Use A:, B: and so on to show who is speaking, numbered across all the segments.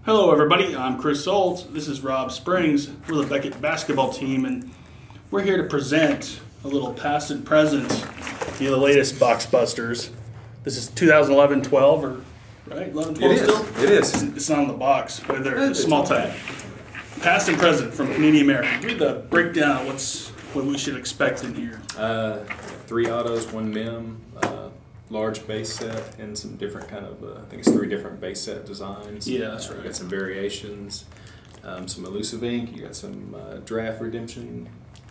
A: Hello everybody, I'm Chris Soltz. This is Rob Springs. We're the Beckett basketball team and we're here to present a little past and present, the latest box busters. This is 2011-12 or right? 11-12 still?
B: It is.
A: It's not on the box, but they're the small type. Past and present from Panini America. Give me the breakdown of what we should expect in here.
B: 3 autos, 1 mem, large base set, and some different kind of, I think it's 3 different base set designs.
A: Yeah, that's right.
B: You got some variations, some elusive ink, you got some draft redemption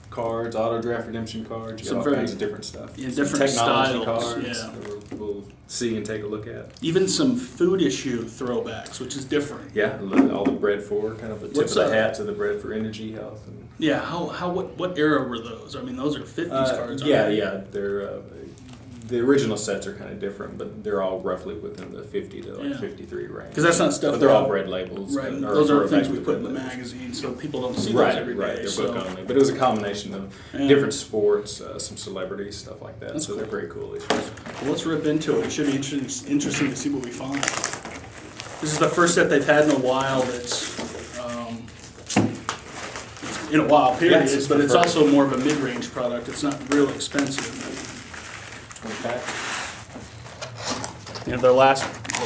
B: cards, auto draft redemption cards, you got all kinds of different stuff.
A: Yeah,
B: some
A: different
B: technology
A: styles,
B: cards
A: yeah.
B: that we'll see and take a look at.
A: Even some food issue throwbacks, which is different.
B: Yeah, all the bread for, kind of the tip of the hat to the bread for energy, health. And
A: yeah, what era were those? I mean, those are 50s cards.
B: Yeah, they're the original sets are kind of different, but they're all roughly within the 50 to 53 range.
A: Because that's not stuff.
B: But they're all bread labels.
A: Right. Those are things we put in the magazine, so people don't see those every day.
B: Right, they're book only. But it was a combination of different sports, some celebrities, stuff like that. So they're very cool issues. Well,
A: let's rip into it. It should be interesting to see what we find. This is the first set they've had in a while. That's in a while, period.
B: Yes,
A: but it's also more of a mid-range product. It's not real expensive.
B: Okay.
A: And their last,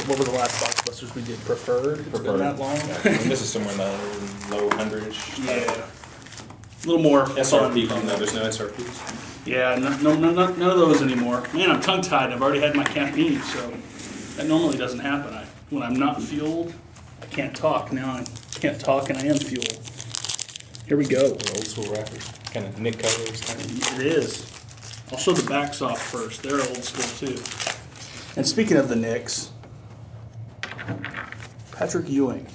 A: what were the last box busters we did? Preferred? It's been that long?
B: And this is somewhere in the low hundreds.
A: Yeah. A little more
B: SRP,
A: fun.
B: no, there's no SRPs.
A: Yeah, none of those anymore. Man, I'm tongue-tied. I've already had my caffeine, so that normally doesn't happen. When I'm not fueled, I can't talk. Now I can't talk and I am fueled. Here we go.
B: Old school wrappers, kind of Nick colors.
A: It is. I'll show the backs off first. They're old school too. And speaking of the Knicks, Patrick Ewing.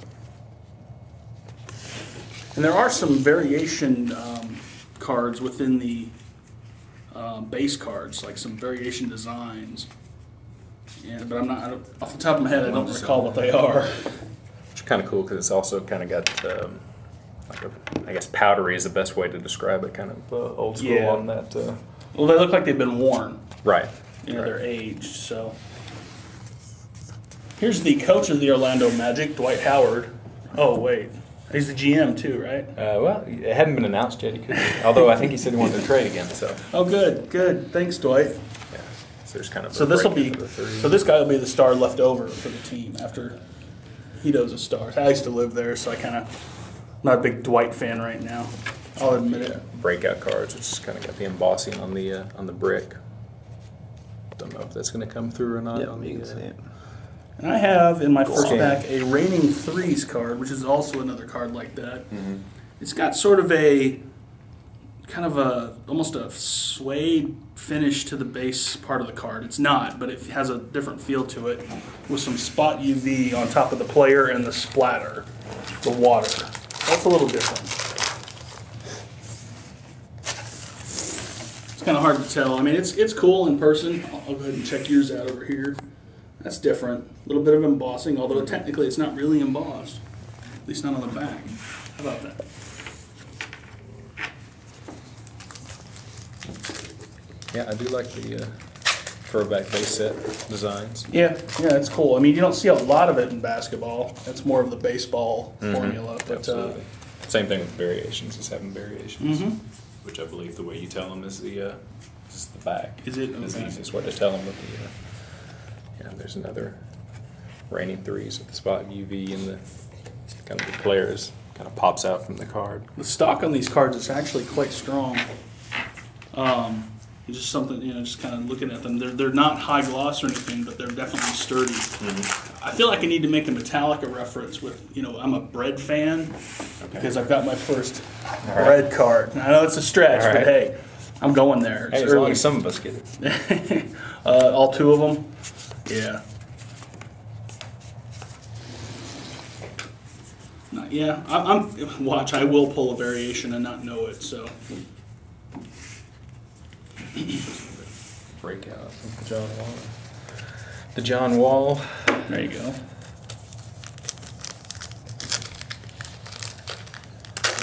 A: And there are some variation cards within the base cards, like some variation designs. But off the top of my head, I don't recall what they are.
B: Which are kind of cool because it's also kind of got, I guess powdery is the best way to describe it, kind of old school on that.
A: Well, they look like they've been worn.
B: Right.
A: They're aged, so. Here's the coach of the Orlando Magic, Dwight Howard. Oh, wait. He's the GM too, right?
B: Well, it hadn't been announced yet. He could, although I think he said he wanted to trade again. So.
A: Oh, good. Thanks, Dwight.
B: Yeah. So there's kind of.
A: So this will be. So this guy will be the star left over for the team after Hito's a star. I used to live there, so I'm not a big Dwight fan right now. I'll admit it.
B: Breakout cards, which is kind of got the embossing on the brick. Don't know if that's going to come through or not.
C: Yeah, you can see it.
A: And I have in my first pack a Reigning Threes card, which is also another card like that. Mm-hmm. It's got sort of a kind of almost a suede finish to the base part of the card. It's not, but it has a different feel to it with some spot UV on top of the player and the splatter, the water. That's a little different. It's kind of hard to tell. I mean, it's cool in person. I'll go ahead and check yours out over here. That's different. A little bit of embossing, although technically it's not really embossed. At least not on the back. How about that?
B: Yeah, I do like the throwback base set designs.
A: Yeah, it's cool. I mean, you don't see a lot of it in basketball. That's more of the baseball formula. But,
B: absolutely. Same thing with variations, just having variations. Which I believe the way you tell them is the back.
A: Is it?
B: It's the easiest way to tell them with the. There's another Reigning Threes with the spot UV and the kind of the players kind of pops out from the card.
A: The stock on these cards is actually quite strong. Just something, just kind of looking at them. They're not high gloss or anything, but they're definitely sturdy. I feel like I need to make a Metallica reference with, I'm a bread fan because I've got my first bread card. I know it's a stretch, but hey, I'm going there.
B: Hey, as long as some of us get it.
A: All 2 of them? Yeah. Watch, I will pull a variation and not know it, so.
B: Breakout. The John Wall.
A: There you go.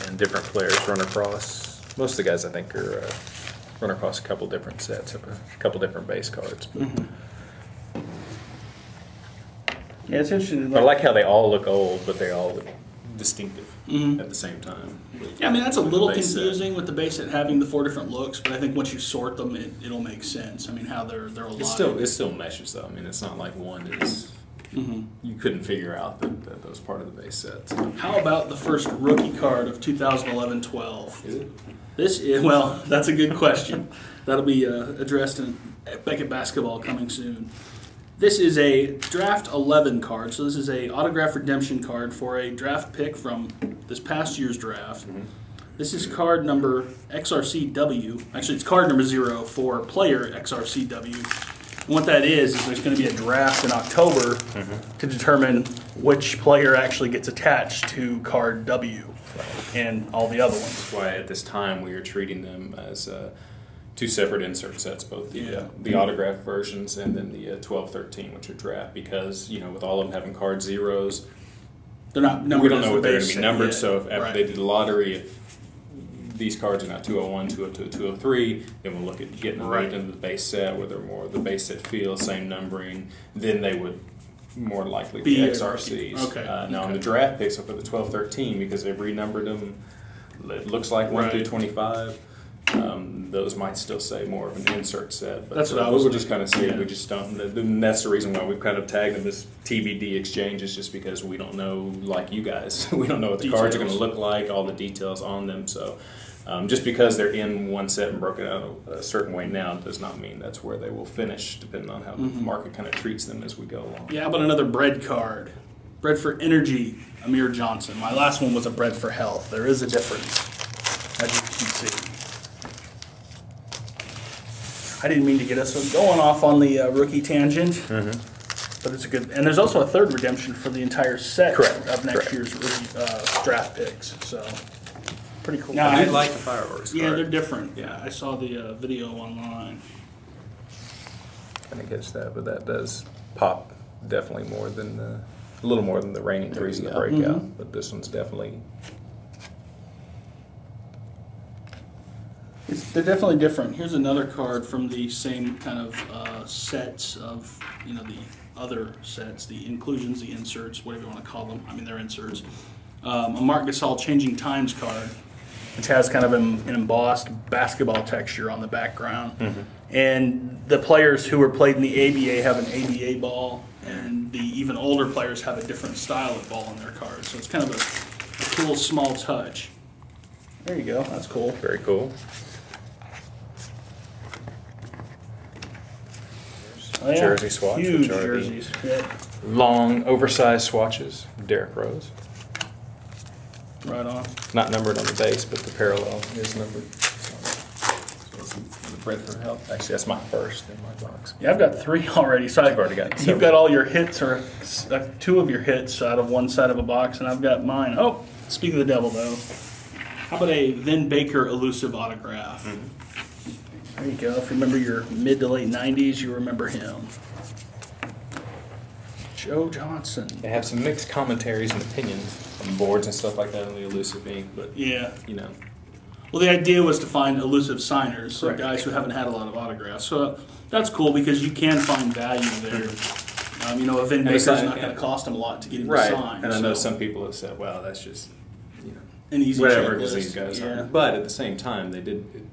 B: And different players run across. Most of the guys I think are run across a couple different sets of a couple different base cards. But
A: Yeah, it's interesting.
B: But I like how they all look old, but they all look distinctive at the same time.
A: Yeah, I mean, that's a little confusing with the base set having the 4 different looks, but I think once you sort them, it'll make sense. I mean, how they're alive.
B: It still meshes, though. I mean, it's not like one is... You couldn't figure out that was part of the base set. So.
A: How about the first rookie card of 2011-12?
B: Is it?
A: This is, well, that's a good question. That'll be addressed in Beckett basketball coming soon. This is a draft 11 card, so this is a autograph redemption card for a draft pick from this past year's draft. This is card number XRCW. Actually, it's card number 0 for player XRCW. And what that is there's going to be a draft in October to determine which player actually gets attached to card W and all the other ones.
B: That's why at this time we are treating them as 2 separate insert sets, both the autograph versions and then the 12-13, which are draft, because with all of them having card 0s,
A: they're not numbered.
B: We don't know what they're going to be numbered.
A: Yet.
B: So if after they did the lottery, if these cards are now 201, 202, 203, then we'll look at getting them right into the base set where they're more the base set feel, same numbering. Then they would more likely be XRCs.
A: Okay.
B: Now on the draft picks, so for the 12-13, because they've renumbered them, it looks like 1 through 25. Those might still say more of an insert set, but
A: that's what I was.
B: We'll just kind of see. We just don't. And that's the reason why we've kind of tagged them as TBD exchanges, just because we don't know, like you guys, we don't know what the cards are going to look like, all the details on them. So, just because they're in one set and broken out a certain way now does not mean that's where they will finish, depending on how the market kind of treats them as we go along.
A: Yeah, how about another bread card? Bread for energy, Amir Johnson. My last one was a bread for health. There is a difference, as you can see. I didn't mean to get us going off on the rookie tangent, but it's a good. And there's also a third redemption for the entire set of next year's rookie draft picks. So pretty cool.
B: Now, I do like the fireworks.
A: Yeah, they're different. Yeah, I saw the video online.
B: I didn't catch that, but that does pop definitely more than a little more than the reigning threes in the breakout. But this one's definitely.
A: They're definitely different. Here's another card from the same kind of sets of, the other sets, the inclusions, the inserts, whatever you want to call them. I mean, they're inserts. A Marc Gasol Changing Times card, which has kind of an embossed basketball texture on the background. And the players who were played in the ABA have an ABA ball, and the even older players have a different style of ball in their cards. So it's kind of a cool, small touch. There you go. That's cool.
B: Very cool.
A: Oh, yeah.
B: Jersey swatch.
A: Huge jerseys.
B: Long, oversized swatches. Derrick Rose.
A: Right on.
B: Not numbered on the base, but the parallel is numbered. So the bread for health. Actually, that's my first in my box.
A: Yeah, I've got 3 already. So
B: I've already got several.
A: You've got all your hits, or 2 of your hits out of one side of a box, and I've got mine. Oh, speak of the devil, though. How about a Vin Baker elusive autograph? There you go. If you remember your mid to late 90s, you remember him. Joe Johnson.
B: They have some mixed commentaries and opinions on boards and stuff like that on the elusive ink, but
A: Well, the idea was to find elusive signers, so guys who haven't had a lot of autographs. So that's cool because you can find value there. A Vin Baker's not going to cost him a lot to get him to sign.
B: And I know some people have said, "Well, that's just."
A: An easy
B: whatever,
A: checklist.
B: Because these guys are. But at the same time,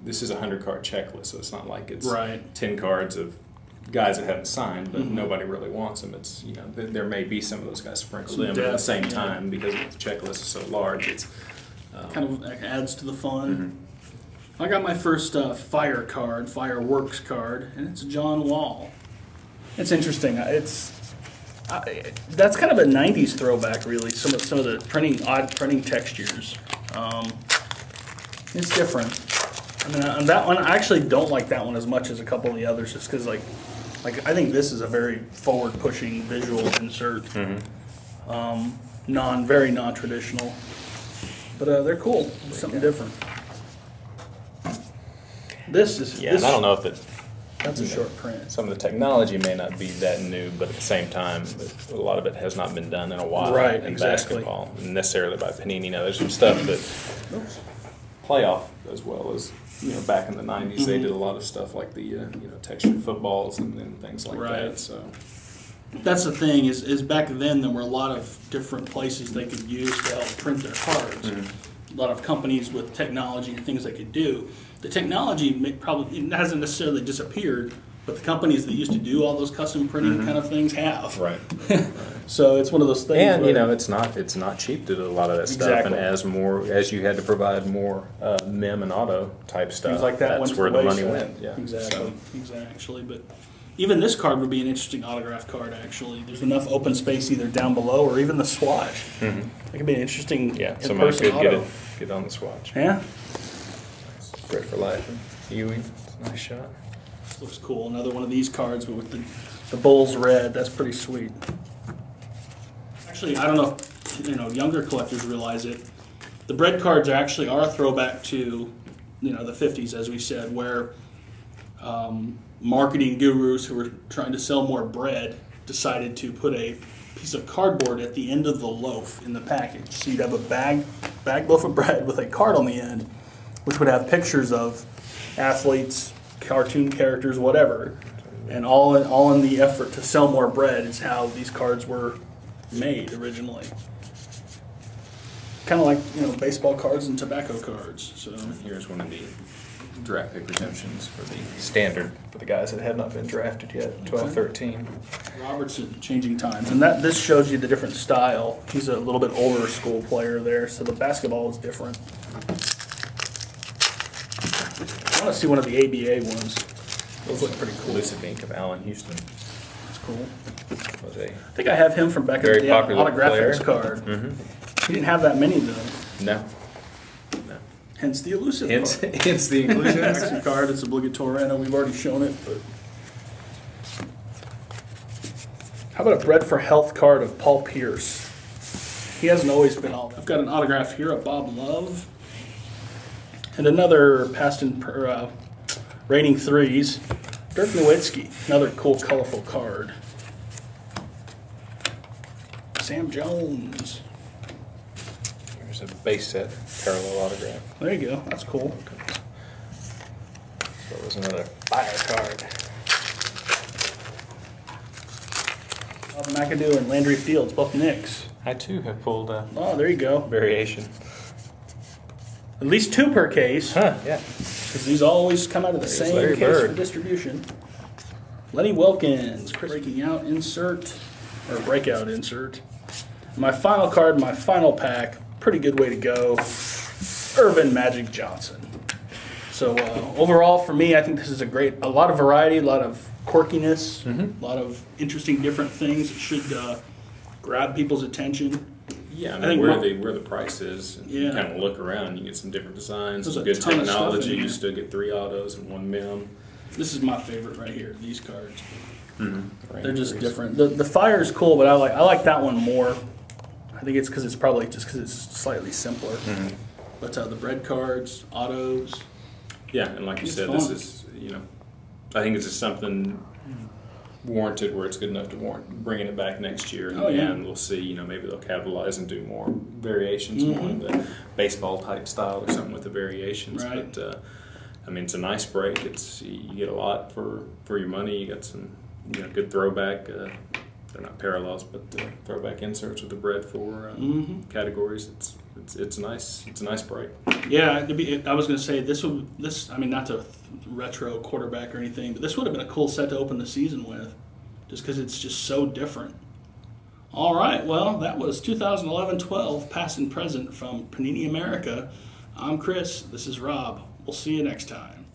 B: this is a 100-card checklist, so it's not like it's 10 cards of guys that haven't signed, but nobody really wants them. It's there may be some of those guys sprinkled in, but at the same time, because the checklist is so large, it's
A: kind of adds to the fun. I got my first fireworks card, and it's John Wall. It's interesting. That's kind of a 90s throwback, really. Some of the odd printing textures. It's different. I mean, on that one, I actually don't like that one as much as a couple of the others, just because, like I think this is a very forward-pushing visual insert. Very non-traditional, but they're cool. Something different. This is.
B: Yeah, and I don't know if it.
A: That's a short print.
B: Some of the technology may not be that new, but at the same time, a lot of it has not been done in a while in basketball, necessarily by Panini. Now, there's some stuff that playoff as well as back in the '90s. They did a lot of stuff like the textured footballs and things like that. So
A: that's the thing is back then there were a lot of different places they could use to help print their cards. A lot of companies with technology and things they could do. The technology probably hasn't necessarily disappeared, but the companies that used to do all those custom printing kind of things have.
B: Right.
A: So it's one of those things.
B: And it's not cheap to do a lot of that stuff. And as you had to provide more mem and auto type stuff,
A: things like that,
B: that's where the money went. Yeah.
A: Exactly. But even this card would be an interesting autograph card. Actually, there's enough open space either down below or even the swatch. It could be an interesting
B: somebody could get on the swatch.
A: Yeah.
B: Great for life. Ewing, it's a nice shot.
A: Looks cool. Another one of these cards, but with the Bulls red. That's pretty sweet. Actually, I don't know if younger collectors realize it. The bread cards are a throwback to the 50s, as we said, where marketing gurus who were trying to sell more bread decided to put a piece of cardboard at the end of the loaf in the package. So you'd have a bag loaf of bread with a card on the end, which would have pictures of athletes, cartoon characters, whatever, and all in the effort to sell more bread is how these cards were made originally. Kind of like baseball cards and tobacco cards. So
B: here's one of the draft pick redemptions for the standard for the guys that have not been drafted yet, 12-13.
A: Robertson, Changing Times, and this shows you the different style. He's a little bit older school player there, so the basketball is different. I want to see one of the ABA ones. Those look pretty cool.
B: Elusive Ink of Allen Houston.
A: That's cool.
B: I
A: think I have him from Beckett.
B: Very popular
A: autographics card. He didn't have that many though.
B: No.
A: Hence the elusive card.
B: Hence the inclusion.
A: Elusive card. It's obligatory. I know we've already shown it, but how about a Bread for Health card of Paul Pierce? He hasn't always been all. I've got an autograph here of Bob Love. And another rating 3s, Dirk Nowitzki, another cool, colorful card. Sam Jones.
B: Here's a base set parallel autograph.
A: There you go. That's cool.
B: So it was another fire card.
A: Bob McAdoo and Landry Fields, both Knicks.
B: I too have pulled a
A: there you go.
B: Variation.
A: At least 2 per case.
B: Yeah.
A: Because these always come out of the same
B: Larry
A: case
B: Bird
A: for distribution. Lenny Wilkins, breaking out insert, or breakout insert. My final card, my final pack, pretty good way to go. Irvin Magic Johnson. So overall for me, I think this is a lot of variety, a lot of quirkiness, a lot of interesting different things that should grab people's attention.
B: Yeah, I mean, where the price is, and you kind of look around, you get some different designs, some good technology. You still get 3 autos and 1 mem.
A: This is my favorite right here. These cards, they're just different. The fire is cool, but I like that one more. I think it's because it's slightly simpler. But the bread cards, autos.
B: Yeah, and like you said, this is I think this is something warranted where it's good enough to warrant bringing it back next year, and we'll see. Maybe they'll capitalize and do more variations, more of the baseball type style or something with the variations.
A: Right.
B: But I mean, it's a nice break. You get a lot for your money. You got some good throwback. They're not parallels, but throwback inserts with the bread for categories. It's nice. It's a nice break.
A: Yeah, I was going to say this. I mean, not to retro quarterback or anything, but this would have been a cool set to open the season with, just because it's just so different. All right, well, that was 2011-12 Past and Present from Panini America. I'm Chris. This is Rob. We'll see you next time.